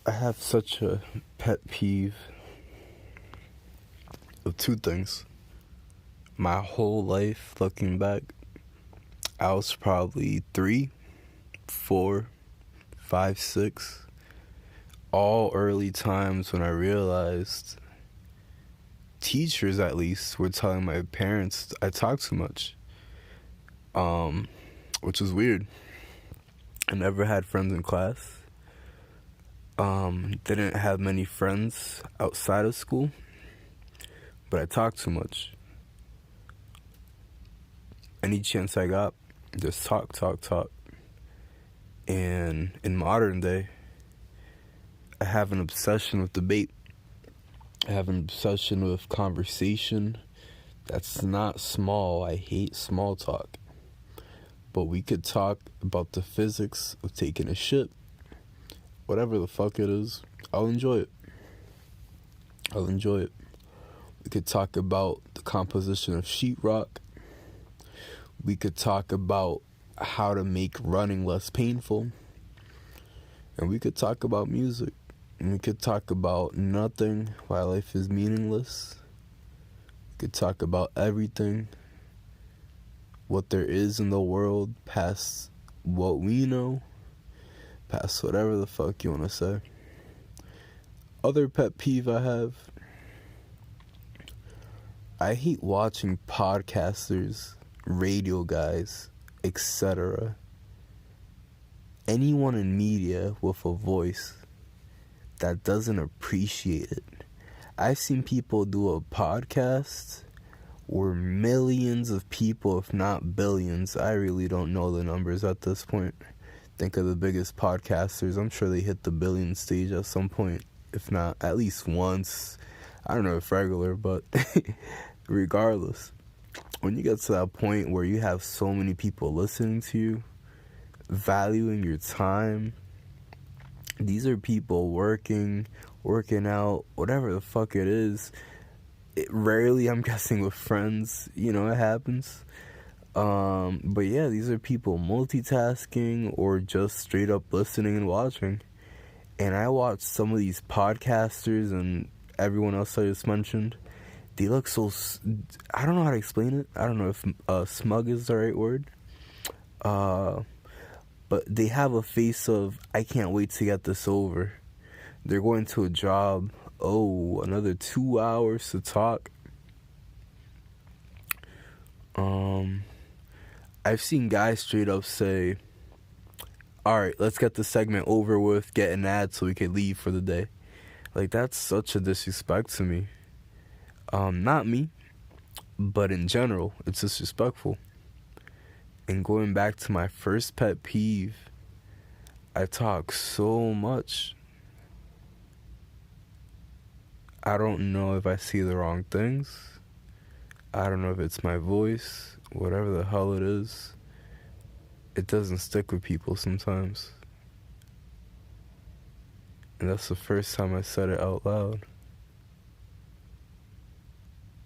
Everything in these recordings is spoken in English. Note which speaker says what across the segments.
Speaker 1: I have such a pet peeve of two things. My whole life, looking back, I was probably 3, 4, 5, 6. All early times when I realized teachers, at least, were telling my parents I talk too much. Which was weird. I never had friends in class. Didn't have many friends outside of school, but I talked too much. Any chance I got, just talk. And in modern day, I have an obsession with debate. I have an obsession with conversation. That's not small. I hate small talk. But we could talk about the physics of taking a shit. Whatever the fuck it is, I'll enjoy it. We could talk about the composition of sheetrock. We could talk about how to make running less painful. And we could talk about music. And we could talk about nothing, why life is meaningless. We could talk about everything, what there is in the world past what we know, past whatever the fuck you want to say. Other pet peeve I have, I hate watching podcasters, radio guys, etc. Anyone in media with a voice that doesn't appreciate it. I've seen people do a podcast where millions of people, if not billions, I really don't know the numbers at this point. Think of the biggest podcasters. I'm sure they hit the billion stage at some point, if not at least once. I don't know if regular, but regardless, when you get to that point where you have so many people listening to you, valuing your time, these are people working out, whatever the fuck it is. Rarely, I'm guessing, with friends, it happens. But yeah, these are people multitasking or just straight up listening and watching. And I watch some of these podcasters and everyone else I just mentioned. They look so, I don't know how to explain it. I don't know if smug is the right word. But they have a face of, I can't wait to get this over. They're going to a job. Oh, another 2 hours to talk. I've seen guys straight up say, alright, let's get the segment over with, get an ad so we can leave for the day. Like, that's such a disrespect to me. Not me, but in general, it's disrespectful. And going back to my first pet peeve, I talk so much. I don't know if I see the wrong things. I don't know if it's my voice, whatever the hell it is. It doesn't stick with people sometimes. And that's the first time I said it out loud.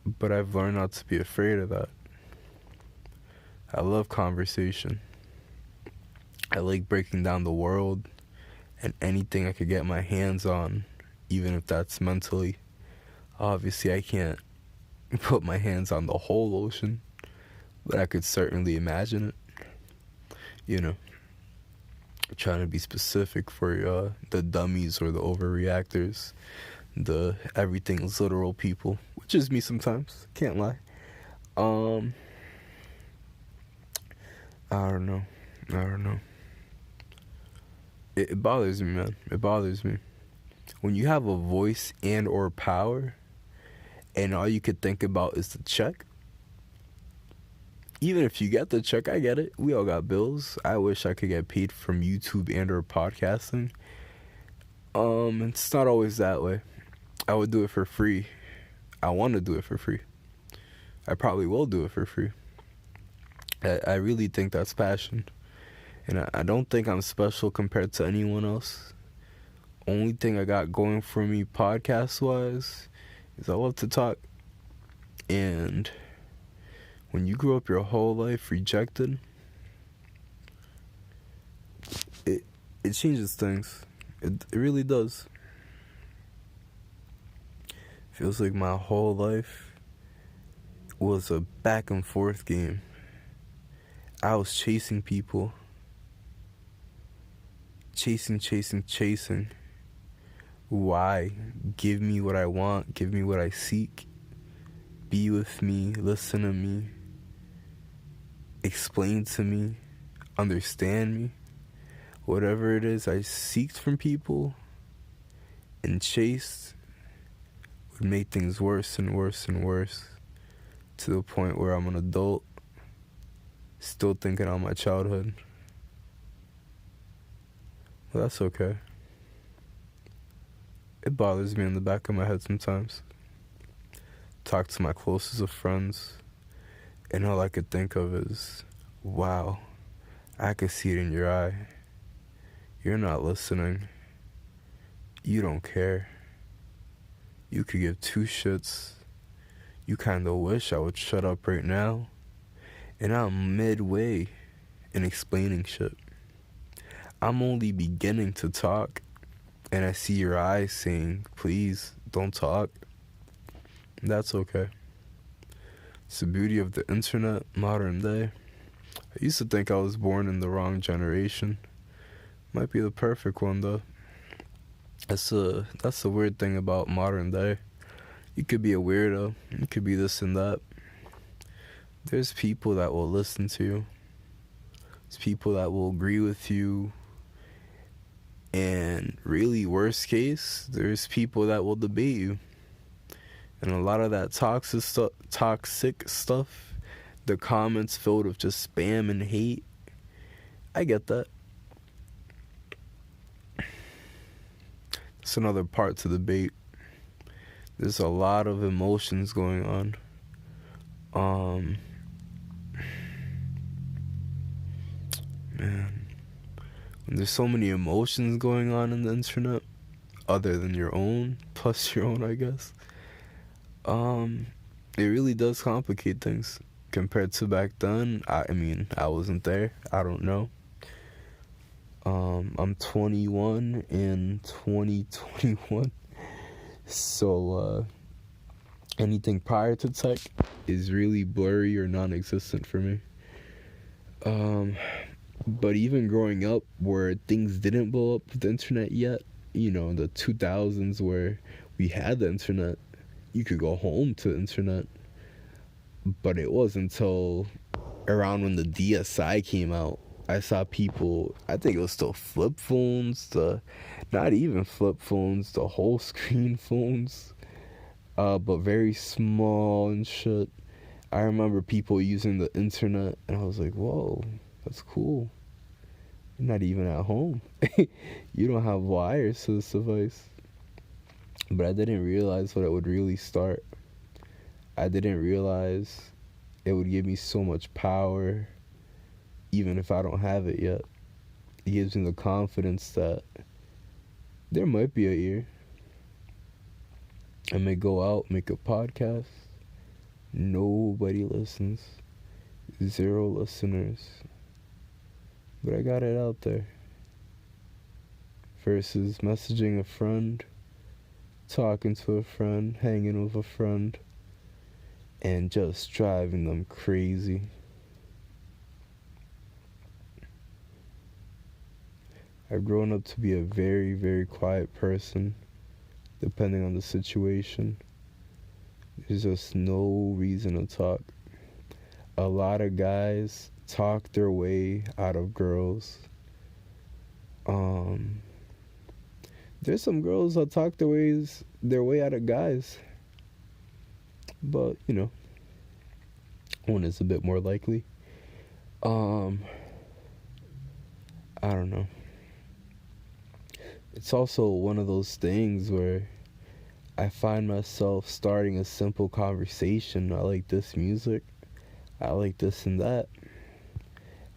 Speaker 1: But I've learned not to be afraid of that. I love conversation. I like breaking down the world and anything I could get my hands on, even if that's mentally. Obviously, I can't put my hands on the whole ocean, but I could certainly imagine it. Trying to be specific for the dummies or the overreactors, the everything's literal people, which is me sometimes, can't lie. I don't know. It bothers me, man. It bothers me. When you have a voice and or power, and all you could think about is the check. Even if you get the check, I get it. We all got bills. I wish I could get paid from YouTube and or podcasting. It's not always that way. I would do it for free. I want to do it for free. I probably will do it for free. I really think that's passion. And I don't think I'm special compared to anyone else. Only thing I got going for me podcast-wise is I love to talk. And when you grew up your whole life rejected, it changes things. It really does. Feels like my whole life was a back and forth game. I was chasing people. Chasing. Why? Give me what I want. Give me what I seek. Be with me. Listen to me. Explain to me. Understand me. Whatever it is I seeked from people and chased would make things worse and worse and worse, to the point where I'm an adult still thinking on my childhood. Well, that's okay. It bothers me in the back of my head sometimes. Talk to my closest of friends, and all I could think of is, wow, I could see it in your eye. You're not listening. You don't care. You could give two shits. You kinda wish I would shut up right now. And I'm midway in explaining shit. I'm only beginning to talk, and I see your eyes saying, please, don't talk. That's okay. It's the beauty of the internet, modern day. I used to think I was born in the wrong generation. Might be the perfect one, though. That's the weird thing about modern day. You could be a weirdo. You could be this and that. There's people that will listen to you. There's people that will agree with you. And really, worst case, there's people that will debate you. And a lot of that toxic stuff, the comments filled with just spam and hate, I get that. It's another part to debate. There's a lot of emotions going on. Man, when there's so many emotions going on in the internet, other than your own, plus your own, I guess, it really does complicate things compared to back then. I mean, I wasn't there. I don't know. I'm 21 in 2021, so anything prior to tech is really blurry or non-existent for me. But even growing up where things didn't blow up with the internet yet, the 2000s where we had the internet, you could go home to the internet, but it wasn't until around when the DSi came out, I saw people, I think it was still flip phones, not even flip phones, the whole screen phones, but very small and shit. I remember people using the internet, and I was like, whoa, that's cool. You're not even at home. You don't have wires to this device. But I didn't realize what it would really start. I didn't realize it would give me so much power, even if I don't have it yet. It gives me the confidence that there might be a year I may go out, make a podcast, nobody listens, 0 listeners, but I got it out there. Versus messaging a friend, talking to a friend, hanging with a friend, and just driving them crazy. I've grown up to be a very, very quiet person, depending on the situation. There's just no reason to talk. A lot of guys talk their way out of girls. There's some girls that talk their way out of guys. But, one is a bit more likely. I don't know. It's also one of those things where I find myself starting a simple conversation. I like this music. I like this and that.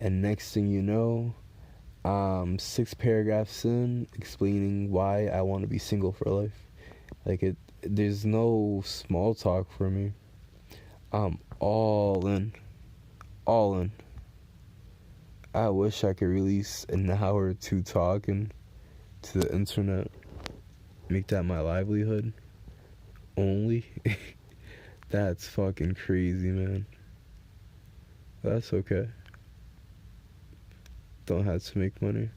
Speaker 1: And next thing you know, 6 paragraphs in explaining why I want to be single for life. There's no small talk for me. I'm all in. I wish I could release an hour or two talking to the internet, make that my livelihood. only. That's fucking crazy, man. That's okay. Don't have to make money.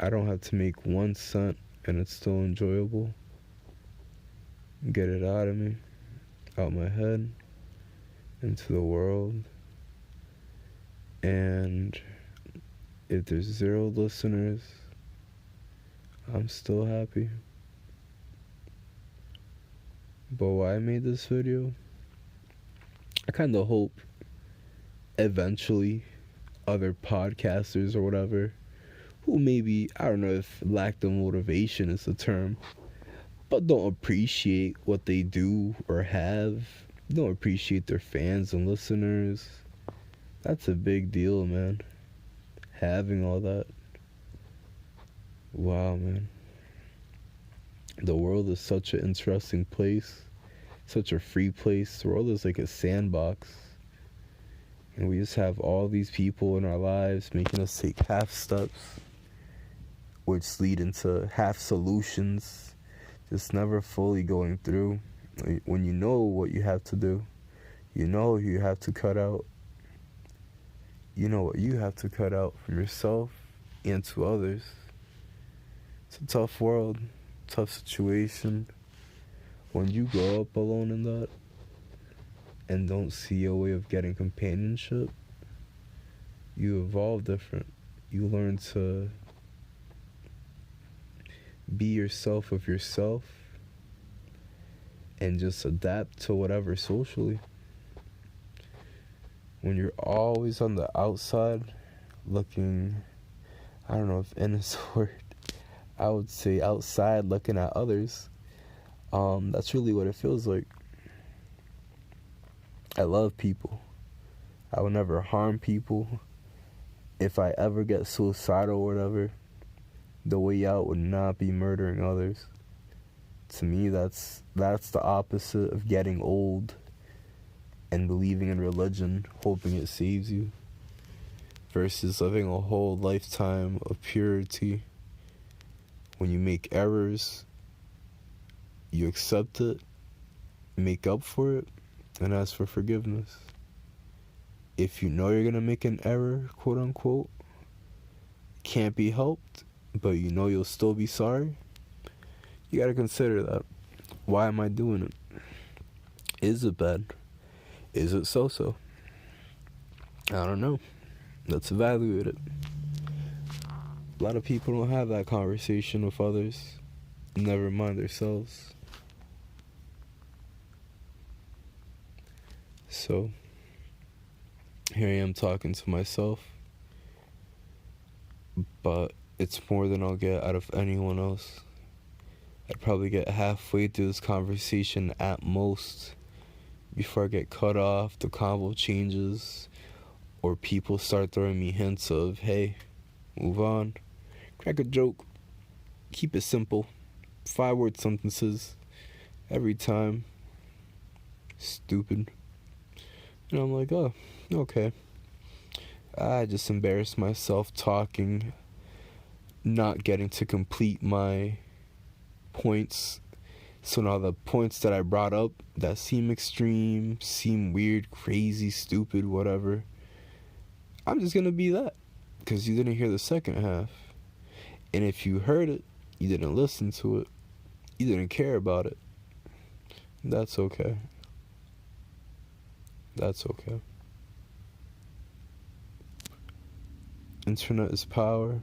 Speaker 1: I don't have to make 1 cent and it's still enjoyable. Get it out of me, out my head, into the world. And if there's 0 listeners, I'm still happy. But why I made this video, I kind of hope eventually other podcasters or whatever, who maybe, I don't know if lack the motivation is the term, but don't appreciate what they do or have, don't appreciate their fans and listeners. That's a big deal, man. Having all that. Wow, man. The world is such an interesting place, such a free place. The world is like a sandbox. And we just have all these people in our lives making us take half steps, which lead into half solutions, just never fully going through. When you know what you have to do, you know who you have to cut out, you know what you have to cut out from yourself and to others. It's a tough world, tough situation. When you grow up alone in that and don't see a way of getting companionship, you evolve different. You learn to be yourself with yourself and just adapt to whatever socially. When you're always on the outside looking, I don't know if in is a word, I would say outside looking at others, that's really what it feels like. I love people. I would never harm people. If I ever get suicidal or whatever, the way out would not be murdering others. To me, that's the opposite of getting old and believing in religion, hoping it saves you, versus living a whole lifetime of purity. When you make errors, you accept it, make up for it, and ask for forgiveness. If you know you're gonna make an error, quote unquote, can't be helped, but you know you'll still be sorry, you gotta consider that. Why am I doing it? Is it bad? Is it so-so? I don't know. Let's evaluate it. A lot of people don't have that conversation with others, never mind themselves. So, here I am talking to myself, but it's more than I'll get out of anyone else. I'd probably get halfway through this conversation at most before I get cut off, the convo changes, or people start throwing me hints of, hey, move on, crack a joke, keep it simple, 5-word sentences, every time, stupid. And I'm like, oh, okay. I just embarrassed myself talking, not getting to complete my points. So now the points that I brought up that seem extreme, seem weird, crazy, stupid, whatever, I'm just gonna be that, because you didn't hear the second half. And if you heard it, you didn't listen to it, you didn't care about it. That's okay. That's okay. Internet is power,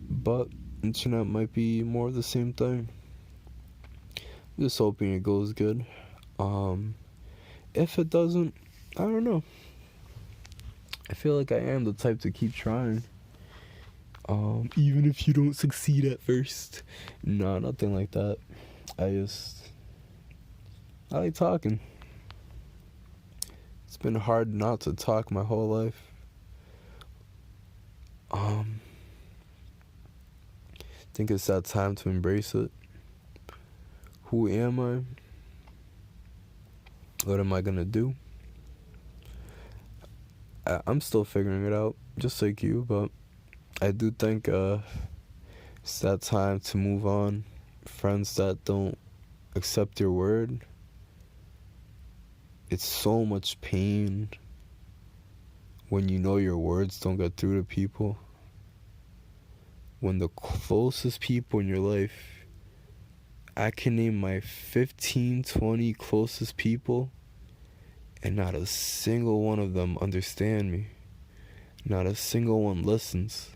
Speaker 1: but internet might be more of the same thing. I'm just hoping it goes good. If it doesn't, I don't know. I feel like I am the type to keep trying. Even if you don't succeed at first. No, nothing like that. I like talking. It's been hard not to talk my whole life. I think it's that time to embrace it. Who am I? What am I gonna do? I'm still figuring it out, just like you, but I do think it's that time to move on, friends that don't accept your word, it's so much pain when you know your words don't get through to people. When the closest people in your life, I can name my 15, 20 closest people, and not a single one of them understand me. Not a single one listens.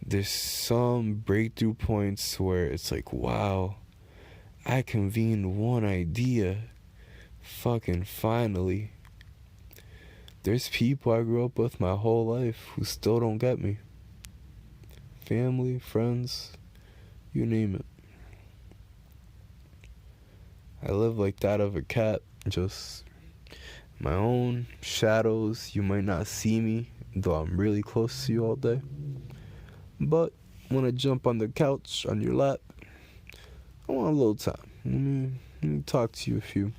Speaker 1: There's some breakthrough points where it's like, wow, I convened one idea. Fucking finally. There's people I grew up with my whole life who still don't get me. Family, friends, you name it. I live like that of a cat, just my own shadows. You might not see me, though I'm really close to you all day. But when I jump on the couch, on your lap, I want a little time. Let me talk to you a few.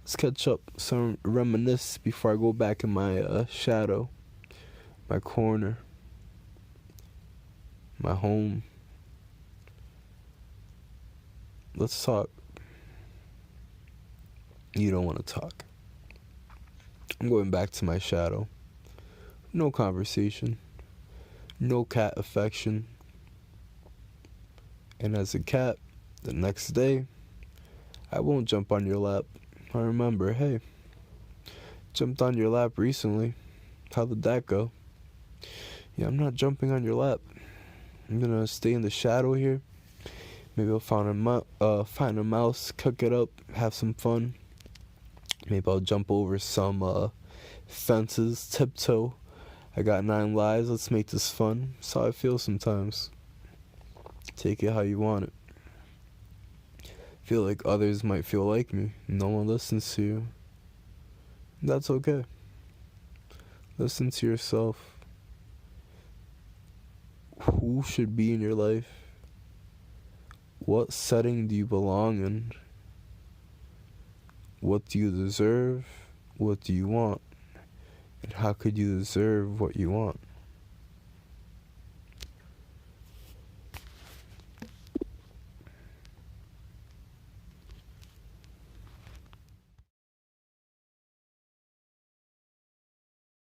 Speaker 1: Let's catch up, some reminisce before I go back in my shadow, my corner, my home. Let's talk. You don't want to talk. I'm going back to my shadow. No conversation. No cat affection. And as a cat, the next day, I won't jump on your lap. I remember, hey, jumped on your lap recently. How did that go? Yeah, I'm not jumping on your lap. I'm gonna stay in the shadow here. Maybe I'll find a mouse, cook it up, have some fun. Maybe I'll jump over some fences, tiptoe. I got 9 lives, let's make this fun. That's how I feel sometimes. Take it how you want it. Feel like others might feel like me. No one listens to you. That's okay. Listen to yourself. Who should be in your life? What setting do you belong in? What do you deserve? What do you want? And how could you deserve what you want?